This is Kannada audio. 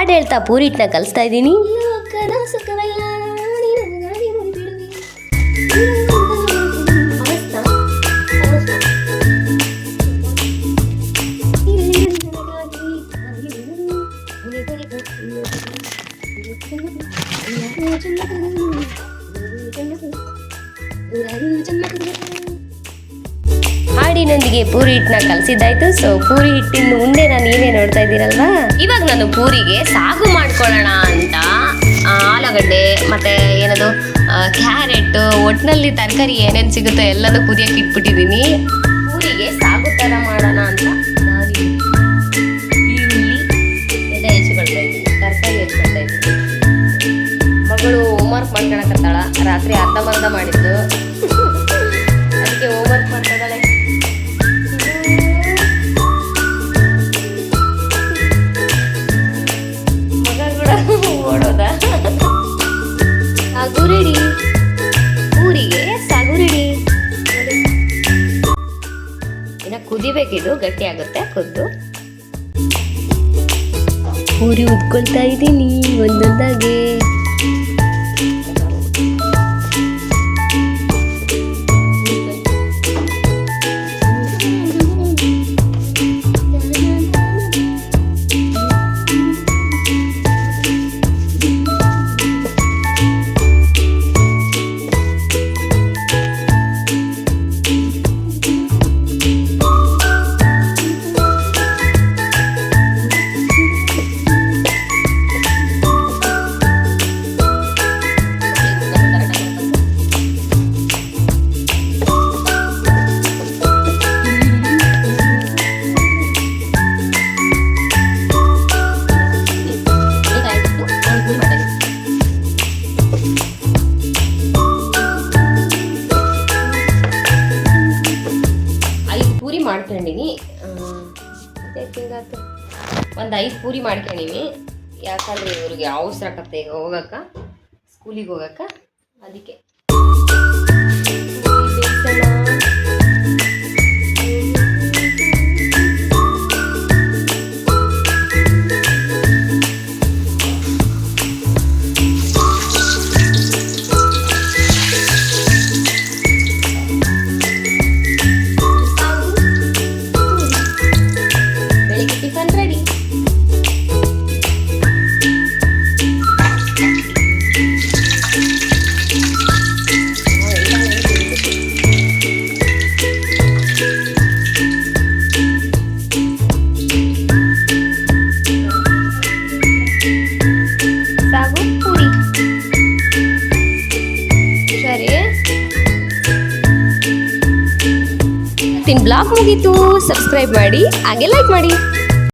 ಹಾಡು ಹೇಳ್ತಾ ಪೂರಿ ಹಿಟ್ಟನ್ನ ಕಲಿಸ್ತಾ ಇದ್ದೀನಿ. ಹಾಡಿನೊಂದಿಗೆ ಪೂರಿ ಹಿಟ್ಟನ್ನ ಕಲಸಿದ್ದಾಯ್ತು. ಸೊ ಪೂರಿ ಹಿಟ್ಟಿನ ಉಂಡೆನ ನೀವೇ ನೋಡ್ತಾ ಇದ್ದೀರಲ್ವಾ. ಇವಾಗ ನಾನು ಪೂರಿಗೆ ಸಾಗು ಮಾಡ್ಕೊಳ್ಳೋಣ ಅಂತ ಆಲೂಗಡ್ಡೆ ಮತ್ತೆ ಏನದು ಕ್ಯಾರೆಟ್ ಒಟ್ಟಿನಲ್ಲಿ ತರಕಾರಿ ಏನೇನು ಸಿಗುತ್ತೋ ಎಲ್ಲನೂ ಕುದಿಯಕ್ಕೆ ಇಟ್ಬಿಟ್ಟಿದ್ದೀನಿ. ಪೂರಿಗೆ ಸಾಗು ಥರ ಮಾಡೋಣ ಅಂತ ನಾನು ಈರುಳ್ಳಿ ಎಲ್ಲ ಹೆಚ್ಚಿಕೊಳ್ತಾ ಇದ್ದೀನಿ, ತರಕಾರಿ ಹೆಚ್ಚಿಕೊಳ್ತಾ ಇದ್ದೀನಿ. ಮಗಳು ಹೋಮ್ವರ್ಕ್ ಮಾಡ್ಕೊಳಕತ್ತಾಳ, ರಾತ್ರಿ ಅರ್ಧಂಬರ್ಧ ಮಾಡಿದ್ದು, ಅದಕ್ಕೆ ಹೋಮ್ವರ್ಕ್ ಮಾಡ್ತಾಳೆ. ಮಗ ಕೂಡ ಓಡೋದ. ಸಾಗು ರೆಡಿ, ಪೂರಿಗೆ ಸಾಗು ರೆಡಿ. ಇನ್ನು ಕುದಿಬೇಕಿದು, ಗಟ್ಟಿ ಆಗುತ್ತೆ ಕುದ್ದು. ಪೂರಿ ಉದ್ಕೊಳ್ತಾ ಇದ್ದೀನಿ ಒಂದೊಂದಾಗೆ. ಮಾಡ್ಕೊಂಡಿನಿ, ಒಂದು 5 ಪೂರಿ ಮಾಡ್ಕೊಂಡಿನಿ. ಯಾಕಂದ್ರೆ ಇವ್ರಿಗೆ ಅವಸರ ಆಗತ್ತೆ ಈಗ ಹೋಗಕ್ಕ, ಸ್ಕೂಲಿಗೆ ಹೋಗಕ್ಕ, ಅದಕ್ಕೆ. ಬ್ಲಾಗ್ ಮುಗೀತು. ಸಬ್ಸ್ಕ್ರೈಬ್ ಮಾಡಿ, ಹಾಗೆ ಲೈಕ್ ಮಾಡಿ.